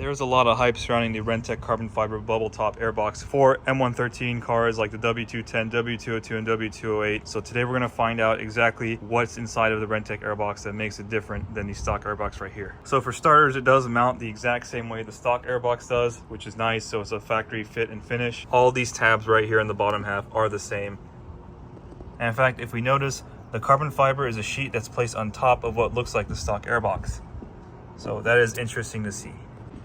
There's a lot of hype surrounding the Renntech carbon fiber bubble top airbox for M113 cars like the W210, W202, and W208. So today we're going to find out exactly what's inside of the Renntech airbox that makes it different than the stock airbox right here. So for starters, it does mount the exact same way the stock airbox does, which is nice. So it's a factory fit and finish. All these tabs right here in the bottom half are the same. And in fact, if we notice, the carbon fiber is a sheet that's placed on top of what looks like the stock airbox. So that is interesting to see.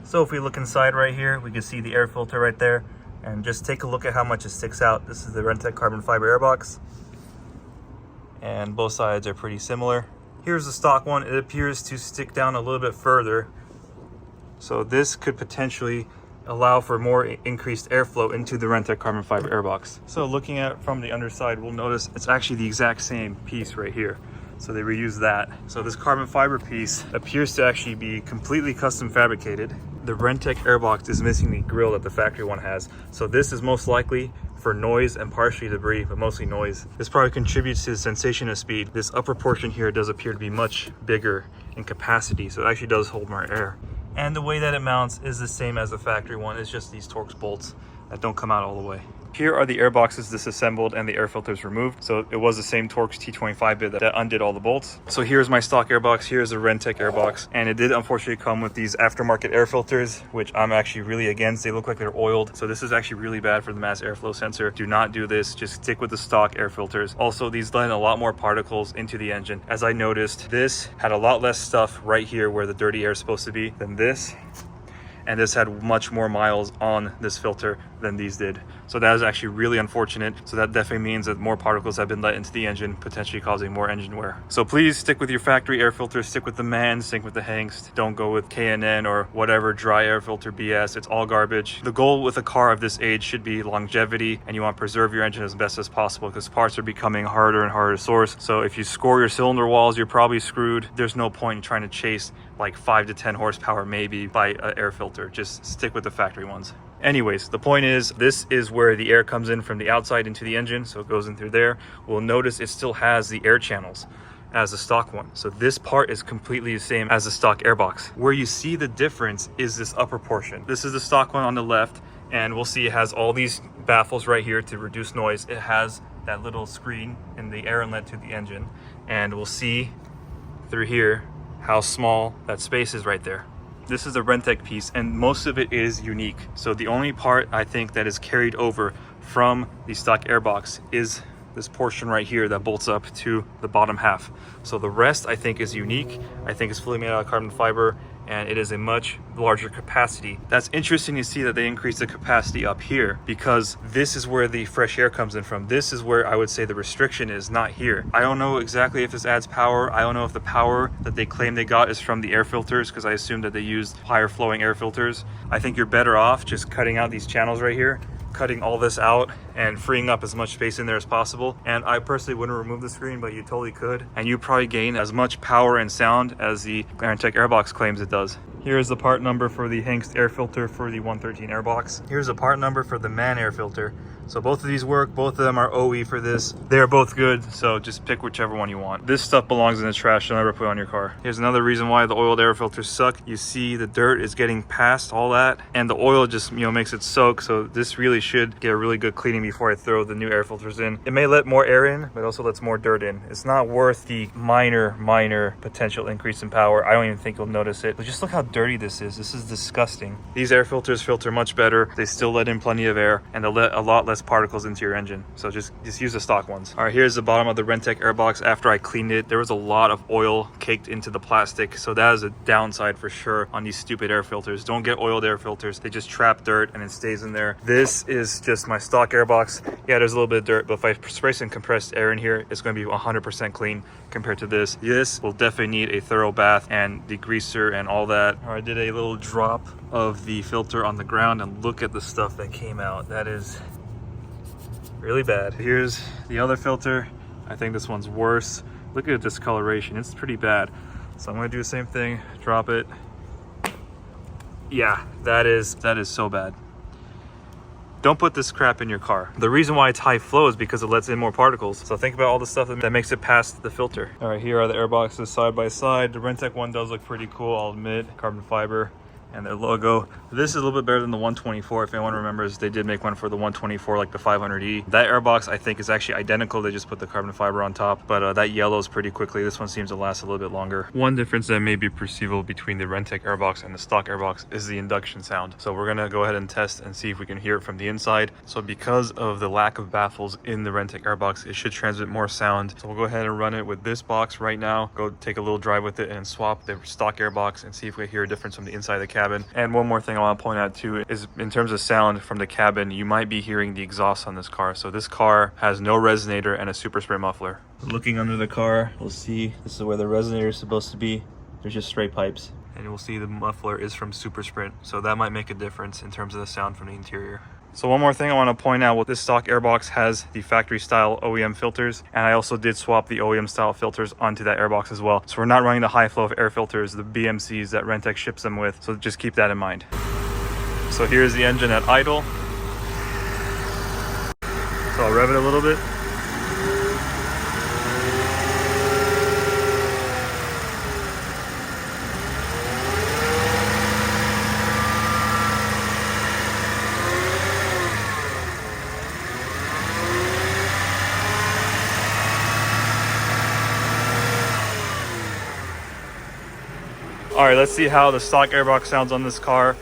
So if we look inside right here, we can see the air filter right there, and just take a look at how much it sticks out. This is the Renntech carbon fiber airbox, and both sides are pretty similar. Here's the stock one. It appears to stick down a little bit further, so this could potentially allow for more increased airflow into the Renntech carbon fiber airbox. So looking at it from the underside, we'll notice it's actually the exact same piece right here. So they reused that. So this carbon fiber piece appears to actually be completely custom fabricated. The Renntech airbox is missing the grill that the factory one has. So this is most likely for noise and partially debris, but mostly noise. This probably contributes to the sensation of speed. This upper portion here does appear to be much bigger in capacity, so it actually does hold more air. And the way that it mounts is the same as the factory one. It's just these Torx bolts that don't come out all the way. Here are the airboxes disassembled and the air filters removed. So it was the same Torx T25 bit that undid all the bolts. So here's my stock airbox, here's the Renntech airbox. And it did unfortunately come with these aftermarket air filters, which I'm actually really against. They look like they're oiled. So this is actually really bad for the mass airflow sensor. Do not do this, just stick with the stock air filters. Also, these let in a lot more particles into the engine. As I noticed, this had a lot less stuff right here where the dirty air is supposed to be than this. And this had much more miles on this filter than these did. So that is actually really unfortunate. So that definitely means that more particles have been let into the engine, potentially causing more engine wear. So please stick with your factory air filter, stick with the MAN, stick with the Hengst. Don't go with K&N or whatever dry air filter BS. It's all garbage. The goal with a car of this age should be longevity, and you want to preserve your engine as best as possible because parts are becoming harder and harder to source. So if you score your cylinder walls, you're probably screwed. There's no point in trying to chase like 5 to 10 horsepower maybe by an air filter. Just stick with the factory ones. Anyways, the point is, this is where the air comes in from the outside into the engine, so it goes in through there. We'll notice it still has the air channels as the stock one. So this part is completely the same as the stock airbox. Where you see the difference is this upper portion. This is the stock one on the left, and we'll see it has all these baffles right here to reduce noise. It has that little screen in the air inlet to the engine, and we'll see through here how small that space is right there. This is a Renntech piece, and most of it is unique. So the only part I think that is carried over from the stock airbox is this portion right here that bolts up to the bottom half. So the rest I think is unique. I think it's fully made out of carbon fiber, and it is a much larger capacity. That's interesting to see that they increased the capacity up here, because this is where the fresh air comes in from. This is where I would say the restriction is, not here. I don't know exactly if this adds power. I don't know if the power that they claim they got is from the air filters, because I assume that they used higher flowing air filters. I think you're better off just cutting out these channels right here, cutting all this out and freeing up as much space in there as possible. And I personally wouldn't remove the screen, but you totally could. And you probably gain as much power and sound as the Renntech airbox claims it does. Here's the part number for the Hengst air filter for the 113 airbox. Here's the part number for the MAN air filter. So both of these work, both of them are OE for this. They're both good, so just pick whichever one you want. This stuff belongs in the trash, you'll never put it on your car. Here's another reason why the oiled air filters suck. You see the dirt is getting past all that, and the oil just, makes it soak, so this really should get a really good cleaning before I throw the new air filters in. It may let more air in, but also lets more dirt in. It's not worth the minor potential increase in power. I don't even think you'll notice it, but just look how dirty this is. This is disgusting. These air filters filter much better. They still let in plenty of air, and they'll let a lot less particles into your engine. So just use the stock ones. All right, here's the bottom of the Renntech airbox. After I cleaned it, there was a lot of oil caked into the plastic. So that is a downside for sure on these stupid air filters. Don't get oiled air filters. They just trap dirt and it stays in there. This is just my stock airbox. Yeah, there's a little bit of dirt, but if I spray some compressed air in here, it's going to be 100% clean compared to this. This will definitely need a thorough bath and degreaser and all that. All right, I did a little drop of the filter on the ground, and look at the stuff that came out. That is really bad. Here's the other filter. I think this one's worse. Look at the discoloration. It's pretty bad. So I'm gonna do the same thing, drop it. Yeah, that is so bad. Don't put this crap in your car. The reason why it's high flow is because it lets in more particles. So think about all the stuff that makes it past the filter. All right, here are the airboxes side by side. The Renntech one does look pretty cool, I'll admit. Carbon fiber. and their logo. This is a little bit better than the 124. If anyone remembers, they did make one for the 124, like the 500E. That airbox I think is actually identical. They just put the carbon fiber on top, but that yellows pretty quickly. This one seems to last a little bit longer. One difference that may be perceivable between the Renntech airbox and the stock airbox is the induction sound. So we're gonna go ahead and test and see if we can hear it from the inside. So because of the lack of baffles in the Renntech airbox, it should transmit more sound. So we'll go ahead and run it with this box right now. Go take a little drive with it and swap the stock airbox and see if we hear a difference from the inside of the cabin. And one more thing I want to point out too is in terms of sound from the cabin, you might be hearing the exhaust on this car. So this car has no resonator and a super spray muffler. Looking under the car, we'll see this is where the resonator is supposed to be. There's just straight pipes. And you'll see the muffler is from Super Sprint. So that might make a difference in terms of the sound from the interior. So one more thing I want to point out, well, this stock airbox has the factory style OEM filters, and I also did swap the OEM style filters onto that airbox as well. So we're not running the high flow of air filters, the BMCs that Renntech ships them with. So just keep that in mind. So here's the engine at idle. So I'll rev it a little bit. All right, let's see how the stock airbox sounds on this car.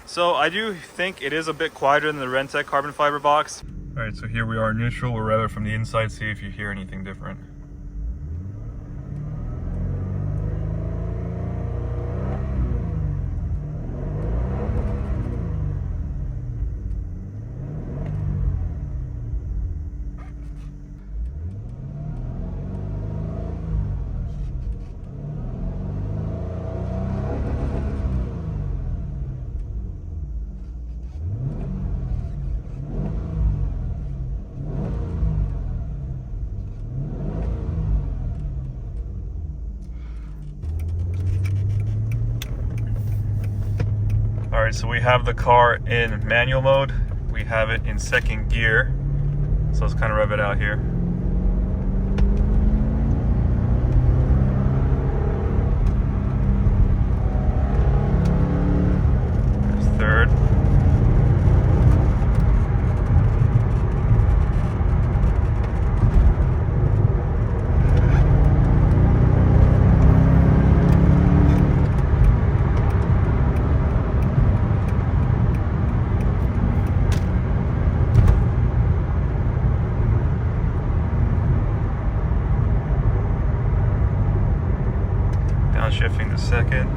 So I do think it is a bit quieter than the Renntech carbon fiber box. All right, so here we are neutral. We'll rev it from the inside, see if you hear anything different. All right, so we have the car in manual mode. We have it in second gear. So let's kind of rev it out here. There's third. Shifting to second.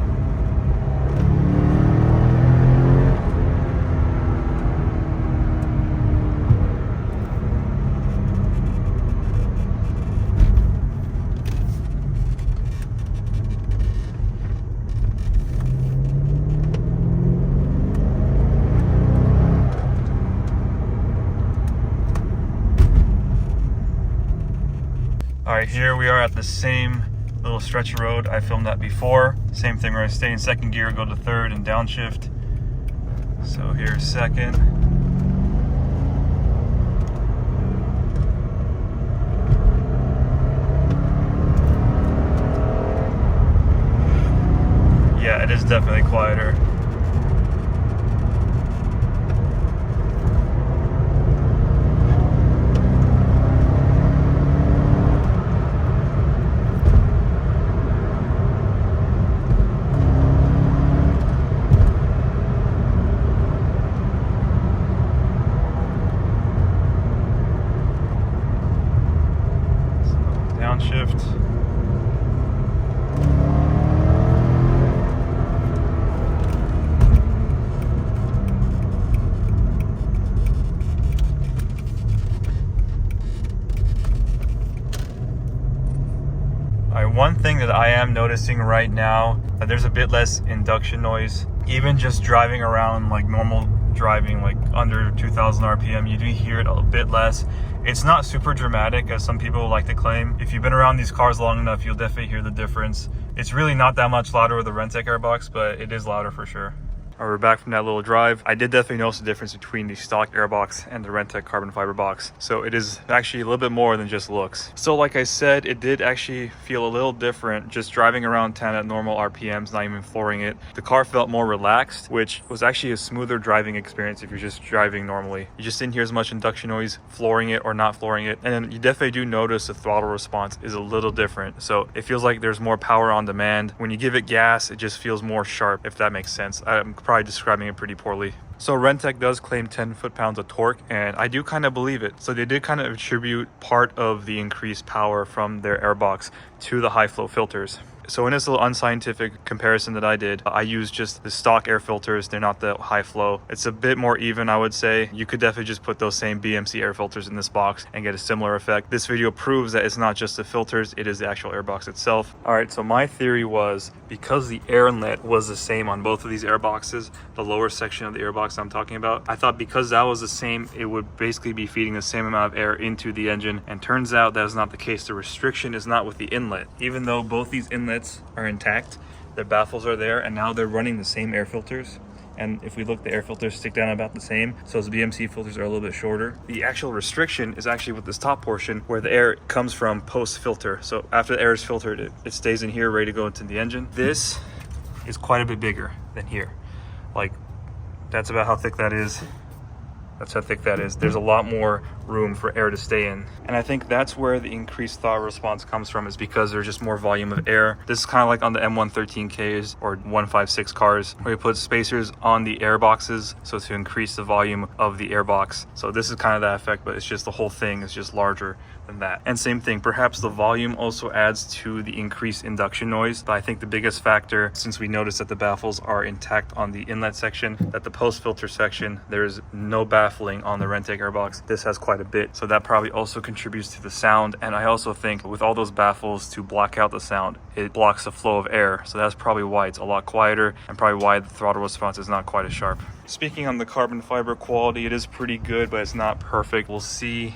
All right, here we are at the same little stretch of road. I filmed that before. Same thing, we're gonna stay in second gear, go to third and downshift. So here's second. Yeah, it is definitely quieter. Downshift. One thing that I am noticing right now, there's a bit less induction noise. Even just driving around like normal driving like under 2,000 RPM, you do hear it a bit less. It's not super dramatic as some people like to claim. If you've been around these cars long enough, you'll definitely hear the difference. It's really not that much louder with the Renntech Airbox, but it is louder for sure. All right, we're back from that little drive. I did definitely notice the difference between the stock Airbox and the Renntech carbon fiber box. So it is actually a little bit more than just looks. So like I said, it did actually feel a little different just driving around town at normal RPMs, not even flooring it. The car felt more relaxed, which was actually a smoother driving experience if you're just driving normally. You just didn't hear as much induction noise flooring it or not flooring it. And then you definitely do notice the throttle response is a little different. So it feels like there's more power on demand. When you give it gas, it just feels more sharp, if that makes sense. I'm probably describing it pretty poorly. So Renntech does claim 10 foot-pounds of torque, and I do kind of believe it. So they did kind of attribute part of the increased power from their airbox to the high flow filters. So in this little unscientific comparison that I did, I used just the stock air filters. They're not the high flow. It's a bit more even, I would say. You could definitely just put those same BMC air filters in this box and get a similar effect. This video proves that it's not just the filters, it is the actual airbox itself. All right, so my theory was because the air inlet was the same on both of these airboxes, the lower section of the airbox I'm talking about, I thought because that was the same, it would basically be feeding the same amount of air into the engine. And turns out that is not the case. The restriction is not with the inlet. Even though both these inlets are intact, their baffles are there, and now they're running the same air filters. And if we look, the air filters stick down about the same, so those BMC filters are a little bit shorter. The actual restriction is actually with this top portion where the air comes from post filter. So after the air is filtered, it stays in here ready to go into the engine. This is quite a bit bigger than here. Like, that's about how thick that is. That's how thick that is. There's a lot more room for air to stay in. And I think that's where the increased throttle response comes from, is because there's just more volume of air. This is kind of like on the M113Ks or 156 cars, where you put spacers on the air boxes, so to increase the volume of the air box. So this is kind of that effect, but it's just the whole thing is just larger than that. And same thing, perhaps the volume also adds to the increased induction noise. But I think the biggest factor, since we noticed that the baffles are intact on the inlet section, that the post filter section, there's no baffling on the Renntech airbox. This has quite a bit, so that probably also contributes to the sound. And I also think with all those baffles to block out the sound, it blocks the flow of air, so that's probably why it's a lot quieter and probably why the throttle response is not quite as sharp. Speaking on the carbon fiber quality, it is pretty good, but it's not perfect. We'll see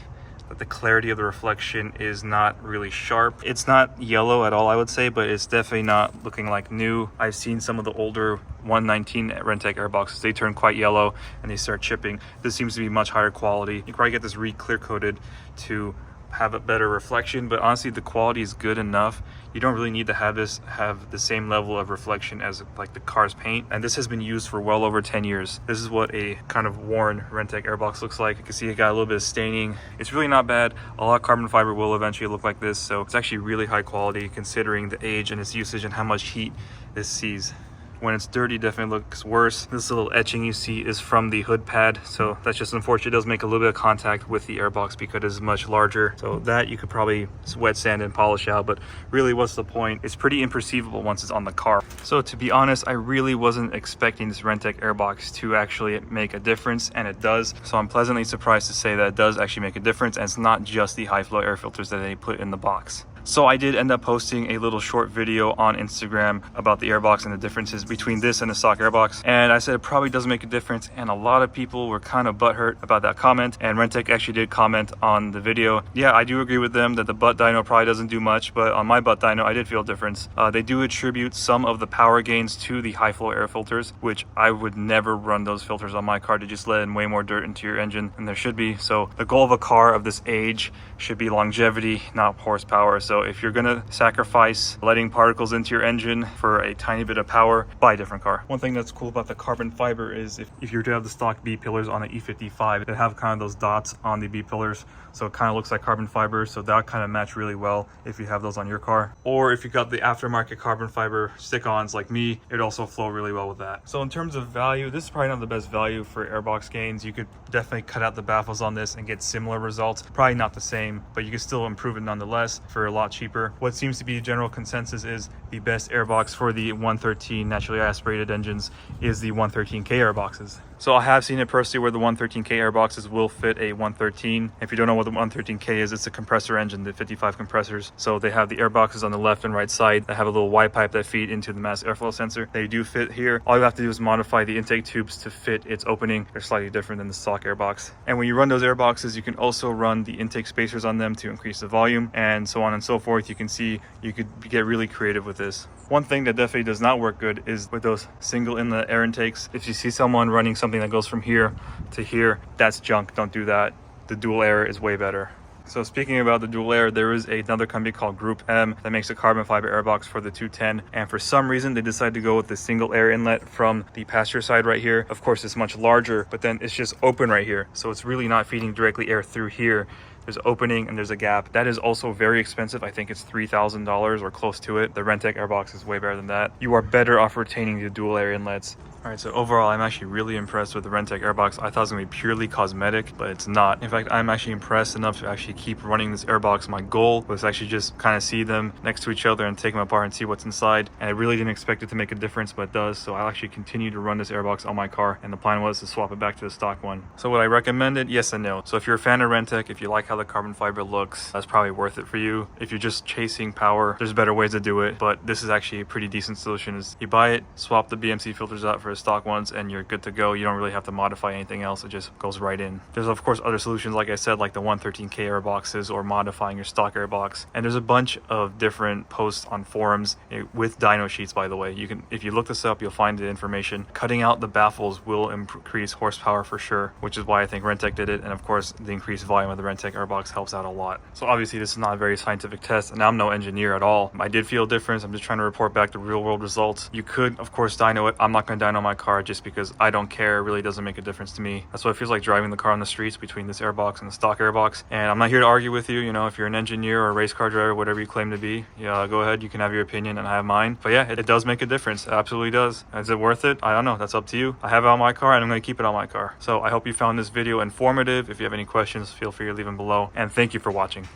that the clarity of the reflection is not really sharp. It's not yellow at all, I would say, but it's definitely not looking like new. I've seen some of the older 119 Renntech airboxes. They turn quite yellow and they start chipping. This seems to be much higher quality. You can probably get this re-clear coated to have a better reflection, but honestly the quality is good enough. You don't really need to have this have the same level of reflection as like the car's paint, and this has been used for well over 10 years. This is what a kind of worn Renntech airbox looks like. You can see it got a little bit of staining. It's really not bad. A lot of carbon fiber will eventually look like this, so it's actually really high quality considering the age and its usage and how much heat this sees. When it's dirty, it definitely looks worse. This little etching you see is from the hood pad, so that's just unfortunate. It does make a little bit of contact with the airbox because it is much larger, so that you could probably wet sand and polish out, but really what's the point? It's pretty imperceivable once it's on the car. So to be honest, I really wasn't expecting this Renntech airbox to actually make a difference, and it does. So I'm pleasantly surprised to say that it does actually make a difference, and it's not just the high flow air filters that they put in the box. So I did end up posting a little short video on Instagram about the airbox and the differences between this and the stock airbox. And I said it probably doesn't make a difference, and a lot of people were kind of butthurt about that comment. And Renntech actually did comment on the video. Yeah, I do agree with them that the butt dyno probably doesn't do much, but on my butt dyno, I did feel a difference. They do attribute some of the power gains to the high flow air filters, which I would never run those filters on my car to just let in way more dirt into your engine than there should be. So the goal of a car of this age should be longevity, not horsepower. So if you're gonna sacrifice letting particles into your engine for a tiny bit of power, buy a different car. One thing that's cool about the carbon fiber is if you were to have the stock B pillars on an E55, they have kind of those dots on the B pillars, so it kind of looks like carbon fiber, so that kind of match really well if you have those on your car. Or if you got the aftermarket carbon fiber stick-ons like me, it'd also flow really well with that. So in terms of value, this is probably not the best value for airbox gains. You could definitely cut out the baffles on this and get similar results. Probably not the same, but you can still improve it nonetheless for a lot cheaper. What seems to be general consensus is the best airbox for the 113 naturally aspirated engines is the 113K airboxes. So I have seen it personally where the 113K airboxes will fit a 113. If you don't know what what the 113K is, it's a compressor engine, the 55 compressors. So they have the air boxes on the left and right side that have a little Y pipe that feed into the mass airflow sensor. They do fit here. All you have to do is modify the intake tubes to fit its opening. They're slightly different than the stock air box. And when you run those air boxes, you can also run the intake spacers on them to increase the volume, and so on and so forth. You can see you could get really creative with this. One thing that definitely does not work good is with those single inlet air intakes. If you see someone running something that goes from here to here, that's junk. Don't do that. The dual air is way better. So speaking about the dual air, there is another company called Group M that makes a carbon fiber airbox for the 210, and for some reason they decided to go with the single air inlet from the passenger side right here. Of course it's much larger, but then it's just open right here, so it's really not feeding directly air through here. There's an opening and there's a gap. That is also very expensive. I think it's $3,000 or close to it. The Renntech airbox is way better than that. You are better off retaining the dual air inlets. All right, so overall, I'm actually really impressed with the Renntech airbox. I thought it was gonna be purely cosmetic, but it's not. In fact, I'm actually impressed enough to actually keep running this airbox. My goal was actually just kind of see them next to each other and take them apart and see what's inside. And I really didn't expect it to make a difference, but it does. So I'll actually continue to run this airbox on my car, and the plan was to swap it back to the stock one. So would I recommend it? Yes and no. So if you're a fan of Renntech, if you like how the carbon fiber looks, that's probably worth it for you. If you're just chasing power, there's better ways to do it, but this is actually a pretty decent solution. Is you buy it, swap the BMC filters out for the stock ones, and you're good to go. You don't really have to modify anything else. It just goes right in. There's of course other solutions, like I said, like the 113K air boxes or modifying your stock air box. And there's a bunch of different posts on forums with dyno sheets, by the way. You can, if you look this up, you'll find the information. Cutting out the baffles will increase horsepower for sure, which is why I think Renntech did it. And of course, the increased volume of the Renntech airbox helps out a lot. So obviously this is not a very scientific test, and I'm no engineer at all. I did feel a difference. I'm just trying to report back the real world results. You could, of course, dyno it. I'm not going to dyno my car just because I don't care. It really doesn't make a difference to me. That's what it feels like driving the car on the streets between this airbox and the stock airbox. And I'm not here to argue with you. You know, if you're an engineer or a race car driver, whatever you claim to be, yeah, go ahead. You can have your opinion and I have mine. But yeah, it does make a difference. It absolutely does. Is it worth it? I don't know. That's up to you. I have it on my car and I'm going to keep it on my car. So I hope you found this video informative. If you have any questions, feel free to leave them below. And thank you for watching.